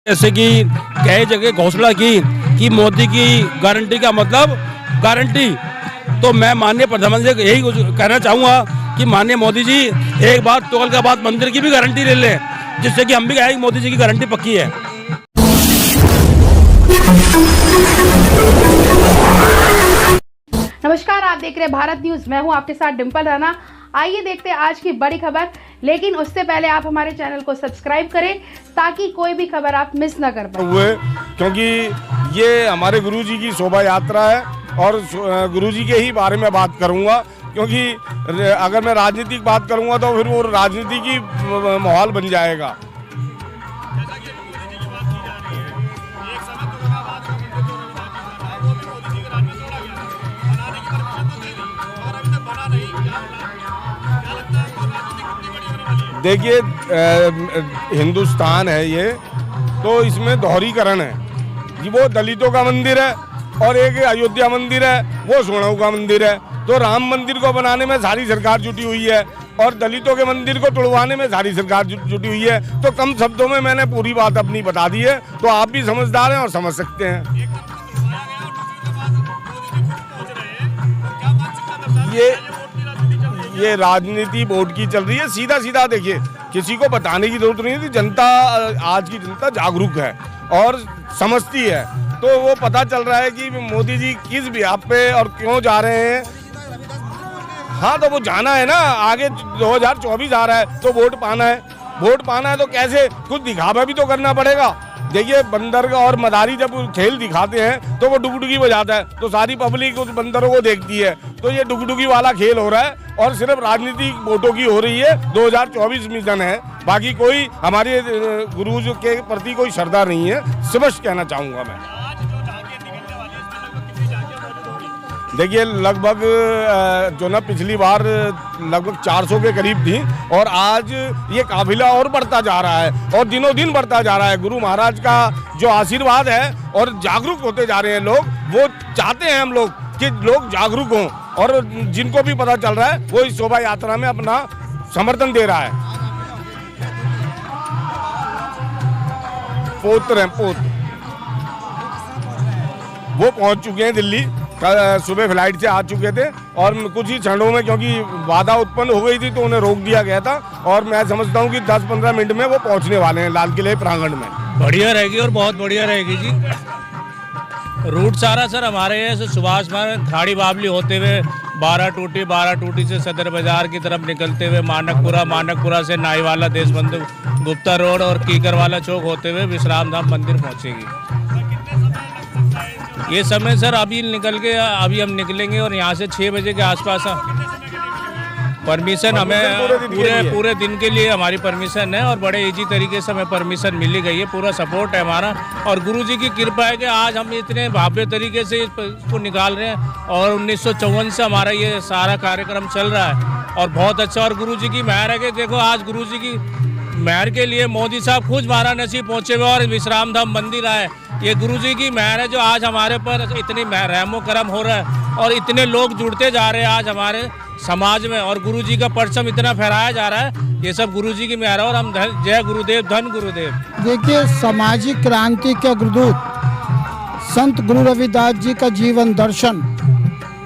जैसे कि कई जगह घोषणा की कि मोदी की गारंटी का मतलब गारंटी, तो मैं माननीय प्रधानमंत्री को यही कहना चाहूँगा कि माननीय मोदी जी एक बार तुगलकाबाद मंदिर की भी गारंटी ले लें, जिससे कि हम भी कहें कि मोदी जी की गारंटी पक्की है। नमस्कार, आप देख रहे हैं भारत न्यूज। मैं हूं आपके साथ डिम्पल राणा। आइए देखते हैं आज की बड़ी खबर, लेकिन उससे पहले आप हमारे चैनल को सब्सक्राइब करें ताकि कोई भी खबर आप मिस ना कर पाए। क्योंकि ये हमारे गुरुजी की शोभा यात्रा है और गुरुजी के ही बारे में बात करूंगा, क्योंकि अगर मैं राजनीतिक बात करूंगा तो फिर वो राजनीति की माहौल बन जाएगा। देखिए, हिंदुस्तान है ये, तो इसमें दोहरीकरण है। वो दलितों का मंदिर है और एक अयोध्या मंदिर है, वो सोनाऊ का मंदिर है। तो राम मंदिर को बनाने में सारी सरकार जुटी हुई है और दलितों के मंदिर को तोड़वाने में सारी सरकार जुटी हुई है। तो कम शब्दों में मैंने पूरी बात अपनी बता दी है, तो आप भी समझदार हैं और समझ सकते हैं। ये राजनीति बोर्ड की चल रही है। सीधा सीधा देखिए, किसी को बताने की जरूरत नहीं है। जनता, आज की जनता जागरूक है और समझती है, तो वो पता चल रहा है कि मोदी जी किस बिहाफ पे और क्यों जा रहे हैं। हाँ, तो वो जाना है ना, आगे 2024 आ रहा है तो वोट पाना है। वोट पाना है तो कैसे, कुछ दिखावा भी तो करना पड़ेगा। देखिए, बंदर का और मदारी जब खेल दिखाते हैं तो वो डुगडुगी बजाता है, तो सारी पब्लिक उस बंदरों को देखती है। तो ये डुगडुगी वाला खेल हो रहा है और सिर्फ राजनीतिक वोटों की हो रही है। 2024 मिशन है, बाकी कोई हमारे गुरु के प्रति कोई श्रद्धा नहीं है, स्पष्ट कहना चाहूँगा मैं। देखिए, लगभग जो ना पिछली बार लगभग 400 के करीब थी और आज ये काफिला और बढ़ता जा रहा है और दिनों दिन बढ़ता जा रहा है। गुरु महाराज का जो आशीर्वाद है और जागरूक होते जा रहे हैं लोग, वो चाहते हैं हम लोग कि लोग जागरूक हों, और जिनको भी पता चल रहा है वो इस शोभा यात्रा में अपना समर्थन दे रहा है। पोत्र हैं, पोत्र वो पहुंच चुके हैं दिल्ली। सुबह फ्लाइट से आ चुके थे और कुछ ही क्षणों में, क्योंकि बाधा उत्पन्न हो गई थी, तो उन्हें रोक दिया गया था और मैं समझता हूं कि 10-15 मिनट में वो पहुंचने वाले हैं लाल किले प्रांगण में। बढ़िया रहेगी और बहुत बढ़िया रहेगी जी। रूट सारा सर हमारे यहाँ से सुभाष मार्ग, खाड़ी बावली होते हुए 12 टूटी से सदर बाजार की तरफ निकलते हुए मानकपुरा से नाईवाला देशबंधु गुप्ता रोड और कीकरवाला चौक होते हुए विश्राम धाम मंदिर पहुँचेगी। ये समय सर अभी हम निकलेंगे और यहाँ से 6 बजे के आसपास परमिशन हमें पूरे दिन के लिए हमारी परमिशन है और बड़े इजी तरीके से हमें परमिशन मिली गई है। पूरा सपोर्ट है हमारा और गुरुजी की कृपा है कि आज हम इतने भव्य तरीके से इसको निकाल रहे हैं और 1954 से हमारा ये सारा कार्यक्रम चल रहा है और बहुत अच्छा। और गुरुजी की मेहर है कि देखो, आज गुरुजी की मेहर के लिए मोदी साहब खुद वाराणसी पहुंचे हुए और विश्राम धाम मंदिर आए। ये गुरुजी की मेहर है जो आज हमारे पर इतनी रहमो करम हो रहा है और इतने लोग जुड़ते जा रहे हैं आज हमारे समाज में और गुरुजी का परचम इतना फहराया जा रहा है। ये सब गुरुजी की मेहर है और हम जय गुरुदेव, धन गुरुदेव। देखिए, सामाजिक क्रांति के गुरुदूत संत गुरु रविदास जी का जीवन दर्शन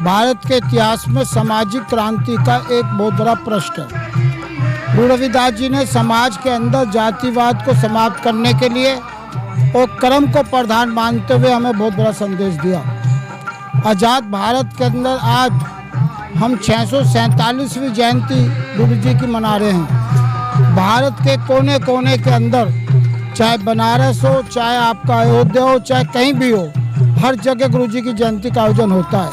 भारत के इतिहास में सामाजिक क्रांति का एक बहुत बड़ा पृष्ठ है। गुरु रविदास जी ने समाज के अंदर जातिवाद को समाप्त करने के लिए और कर्म को प्रधान मानते हुए हमें बहुत बड़ा संदेश दिया। आज़ाद भारत के अंदर आज हम 647वीं जयंती गुरु जी की मना रहे हैं। भारत के कोने कोने के अंदर, चाहे बनारस हो, चाहे आपका अयोध्या हो, चाहे कहीं भी हो, हर जगह गुरु जी की जयंती का आयोजन होता है।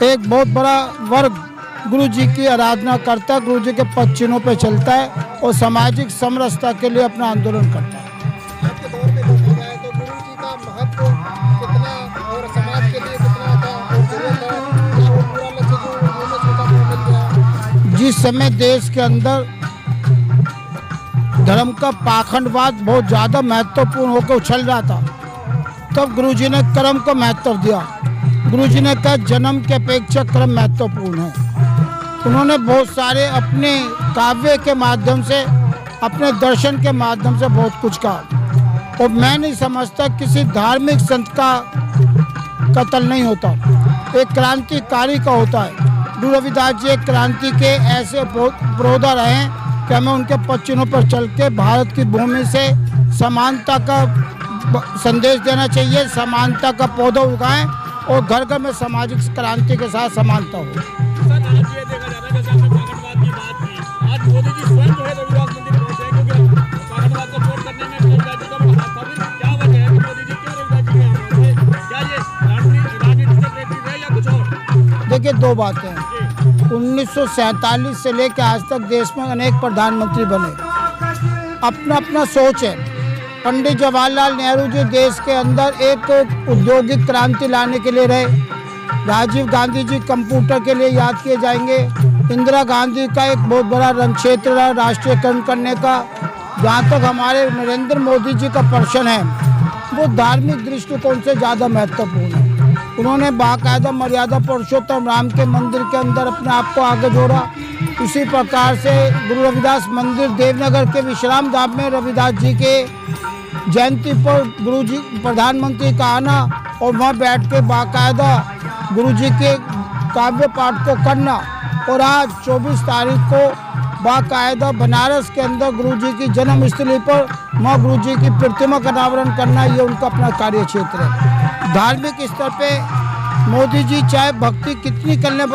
एक बहुत बड़ा वर्ग गुरु जी की आराधना करता है, गुरु जी के पद चिन्हों पर चलता है और सामाजिक समरसता के लिए अपना आंदोलन करता है। जिस समय देश के अंदर धर्म का पाखंडवाद बहुत ज़्यादा महत्वपूर्ण होकर उछल रहा था, तब गुरुजी ने कर्म को महत्व दिया। गुरुजी ने कहा जन्म की अपेक्षा कर्म महत्वपूर्ण है। उन्होंने बहुत सारे अपने काव्य के माध्यम से, अपने दर्शन के माध्यम से बहुत कुछ कहा। और मैं नहीं समझता किसी धार्मिक संत का कत्ल नहीं होता, एक क्रांतिकारी का होता है। गुरु रविदास जी एक क्रांति के ऐसे पुरोधा रहे कि हमें उनके पच्चीनों पर चल के भारत की भूमि से समानता का संदेश देना चाहिए, समानता का पौधा उगाएं और घर घर में सामाजिक क्रांति के साथ समानता हो। सर, आज ये देखा जा रहा है, जैसे आपने पाखंडवाद की बात की, आज मोदी जी स्वयं जो है रविदास मंदिर पहुंचे, क्योंकि पाखंडवाद को छोड़ करने में रविदास जी का बड़ा हाथ था। क्या वजह है कि मोदी जी क्यों रविदास जी के यहाँ पहुंचे? क्या ये राजनीति सेक्रेटरी है या कुछ और? देखिए, दो बातें हैं। 1947 से लेकर आज तक देश में अनेक प्रधानमंत्री बने, अपना अपना सोच है। पंडित जवाहरलाल नेहरू जी देश के अंदर एक औद्योगिक क्रांति लाने के लिए रहे, राजीव गांधी जी कंप्यूटर के लिए याद किए जाएंगे, इंदिरा गांधी का एक बहुत बड़ा रण क्षेत्र रहा राष्ट्रीयकरण करने का। जहाँ तक हमारे नरेंद्र मोदी जी का प्रश्न है, वो धार्मिक दृष्टिकोण से ज़्यादा महत्वपूर्ण है। उन्होंने बाकायदा मर्यादा पुरुषोत्तम राम के मंदिर के अंदर अपने आप को आगे जोड़ा। इसी प्रकार से गुरु रविदास मंदिर देवनगर के विश्राम धाम में रविदास जी के जयंती पर गुरु जी प्रधानमंत्री का आना और वहाँ बैठ के बाकायदा गुरु जी के काव्य पाठ को करना, और आज 24 तारीख को बाकायदा बनारस के अंदर गुरु जी की जन्मस्थली पर माँ गुरु जी की प्रतिमा का अनावरण करना, ये उनका अपना कार्य क्षेत्र है। धार्मिक स्तर पे मोदी जी चाहे भक्ति कितनी कर लें,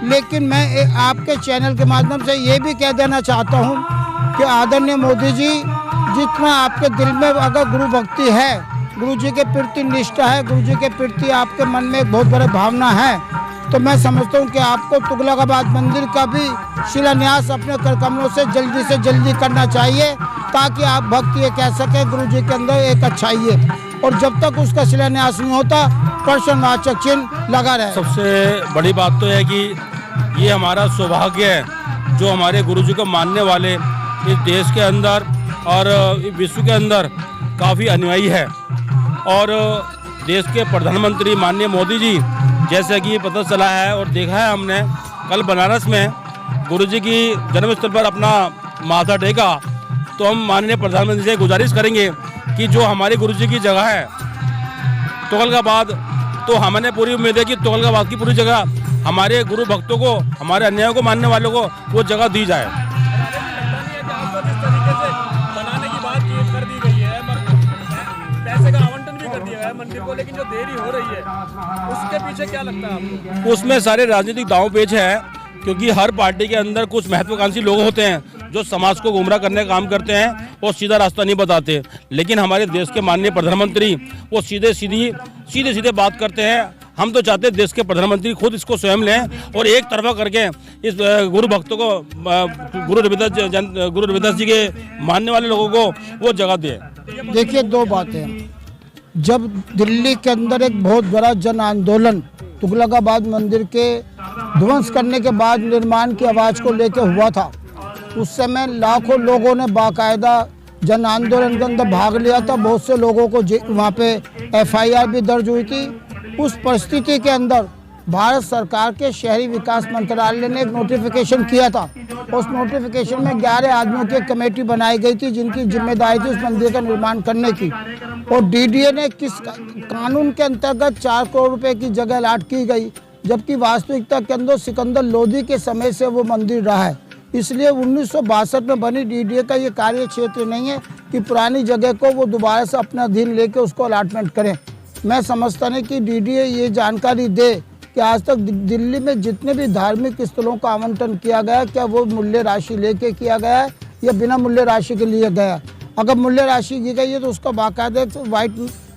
लेकिन मैं आपके चैनल के माध्यम से ये भी कह देना चाहता हूँ कि आदरणीय मोदी जी, जितना आपके दिल में अगर गुरु भक्ति है, गुरु जी के प्रति निष्ठा है, गुरु जी के प्रति आपके मन में एक बहुत बड़ी भावना है, तो मैं समझता हूँ कि आपको तुगलकाबाद मंदिर का भी शिलान्यास अपने कर कमलों से जल्दी करना चाहिए, ताकि आप भक्त ये कह सकें गुरु जी के अंदर एक अच्छाई है। और जब तक उसका शिलान्यास नहीं होता, प्रश्नवाचक चिन्ह लगा रहे। सबसे बड़ी बात तो है कि ये हमारा सौभाग्य है जो हमारे गुरु जी को मानने वाले इस देश के अंदर और विश्व के अंदर काफ़ी अनुयायी है। और देश के प्रधानमंत्री माननीय मोदी जी, जैसा कि पता चला है और देखा है हमने, कल बनारस में गुरु जी की जन्मस्थल पर अपना माथा टेका, तो हम माननीय प्रधानमंत्री से गुजारिश करेंगे कि जो हमारे गुरु जी की जगह है तुगलकाबाद, तो हमने पूरी उम्मीद है कि तुगलकाबाद की पूरी जगह हमारे गुरु भक्तों को, हमारे अन्यायों को मानने वालों को वो जगह दी जाए। बनाने की बात कर दी गई है, पैसे का आवंटन भी कर दिया है मंदिर को, लेकिन जो देरी हो रही है उसके पीछे क्या लगता है आपको? उसमें सारे राजनीतिक दांव पेच है, क्योंकि हर पार्टी के अंदर कुछ महत्वाकांक्षी लोग होते हैं जो समाज को गुमराह करने का काम करते हैं और सीधा रास्ता नहीं बताते। लेकिन हमारे देश के माननीय प्रधानमंत्री वो सीधे बात करते हैं। हम तो चाहते हैं देश के प्रधानमंत्री खुद इसको स्वयं लें और एक तरफा करके इस गुरु भक्तों को, गुरु रविदास जी के मानने वाले लोगों को वो जगह दें। देखिए, दो बातें। जब दिल्ली के अंदर एक बहुत बड़ा जन आंदोलन तुगलकाबाद मंदिर के ध्वंस करने के बाद निर्माण की आवाज़ को लेकर हुआ था, उस समय लाखों लोगों ने बाकायदा जन आंदोलन के अंदर भाग लिया था। बहुत से लोगों को वहाँ पे FIR भी दर्ज हुई थी। उस परिस्थिति के अंदर भारत सरकार के शहरी विकास मंत्रालय ने एक नोटिफिकेशन किया था। उस नोटिफिकेशन में 11 आदमियों की कमेटी बनाई गई थी, जिनकी जिम्मेदारी थी उस मंदिर का निर्माण करने की। और DDA ने किस कानून के अंतर्गत 4 करोड़ रुपए की जगह अलॉट की गई, जबकि वास्तविकता के अंदर सिकंदर लोधी के समय से वो मंदिर रहा है। इसलिए 1962 में बनी DDA का ये कार्य क्षेत्र नहीं है कि पुरानी जगह को वो दोबारा से अपना अधीन लेके उसको अलॉटमेंट करें। मैं समझता नहीं कि DDA ये जानकारी दे कि आज तक दिल्ली में जितने भी धार्मिक स्थलों का आवंटन किया गया, क्या वो मूल्य राशि लेके किया गया है या बिना मूल्य राशि के लिए गया। अगर मूल्य राशि की गई है तो उसका बाकायदा वाइट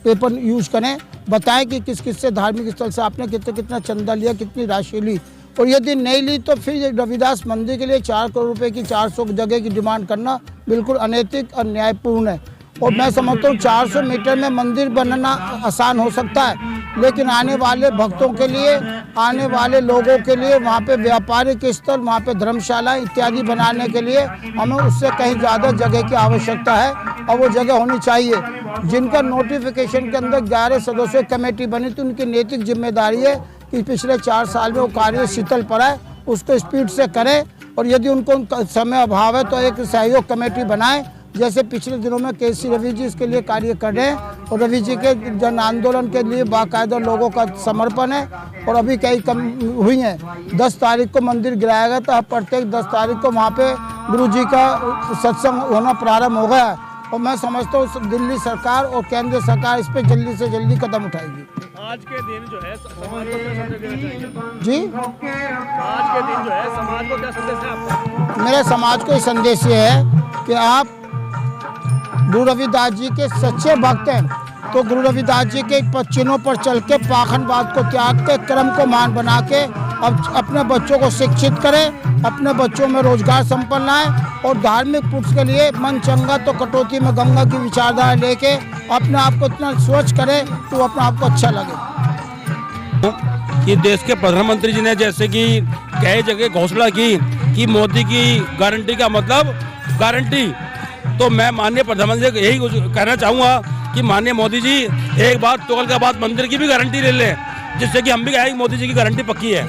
पेपर यूज करें, बताएं कि किस किस से धार्मिक स्थल से आपने कितना चंदा लिया, कितनी राशि ली। और यदि नहीं ली तो फिर रविदास मंदिर के लिए 4 करोड़ रुपए की 400 जगह की डिमांड करना बिल्कुल अनैतिक और न्यायपूर्ण है। और मैं समझता हूँ 400 मीटर में मंदिर बनना आसान हो सकता है, लेकिन आने वाले भक्तों के लिए, आने वाले लोगों के लिए वहाँ पे व्यापारिक स्थल, वहाँ पे धर्मशाला इत्यादि बनाने के लिए हमें उससे कहीं ज़्यादा जगह की आवश्यकता है और वो जगह होनी चाहिए। जिनका नोटिफिकेशन के अंदर 11 सदस्यों कमेटी बनी थी, उनकी नैतिक जिम्मेदारी है कि पिछले 4 साल में वो कार्य शिथिल पड़ा है, उसको स्पीड से करें। और यदि उनको समय अभाव है तो एक सहयोग कमेटी बनाएं जैसे पिछले दिनों में केसी रवि जी इसके लिए कार्य कर रहे हैं और रवि जी के जन आंदोलन के लिए बाकायदा लोगों का समर्पण है। और अभी कई कम हुई हैं, 10 तारीख को मंदिर गिराया गया था, प्रत्येक 10 तारीख को वहाँ पे गुरु जी का सत्संग होना प्रारंभ हो गया है। और मैं समझता हूँ दिल्ली सरकार और केंद्र सरकार इस पर जल्दी से जल्दी कदम उठाएगी। आज के दिन जो है समाज को क्या संदेश देना चाहिए? जी, आज के दिन जो है समाज को क्या संदेश है आपका? मेरे समाज को ये संदेश ये है कि आप गुरु रविदास जी के सच्चे भक्त हैं तो गुरु रविदास जी के चिन्हों पर चल के पाखंडवाद को त्याग के कर्म को मान बना के अब अपने बच्चों को शिक्षित करें, अपने बच्चों में रोजगार संपन्न आए और धार्मिक पुरुष के लिए मन चंगा तो कटौती में गंगा की विचारधारा लेके अपने आप को इतना स्वच्छ करें तो अपने आप को अच्छा लगे। कि देश के प्रधानमंत्री जी ने जैसे कि कई जगह घोषणा की कि मोदी की गारंटी का मतलब गारंटी, तो मैं माननीय प्रधानमंत्री को यही कहना चाहूँगा कि माननीय मोदी जी एक बार तुगलकाबाद मंदिर की भी गारंटी ले लें, जिससे कि हम भी कहें कि मोदी जी की गारंटी पक्की है।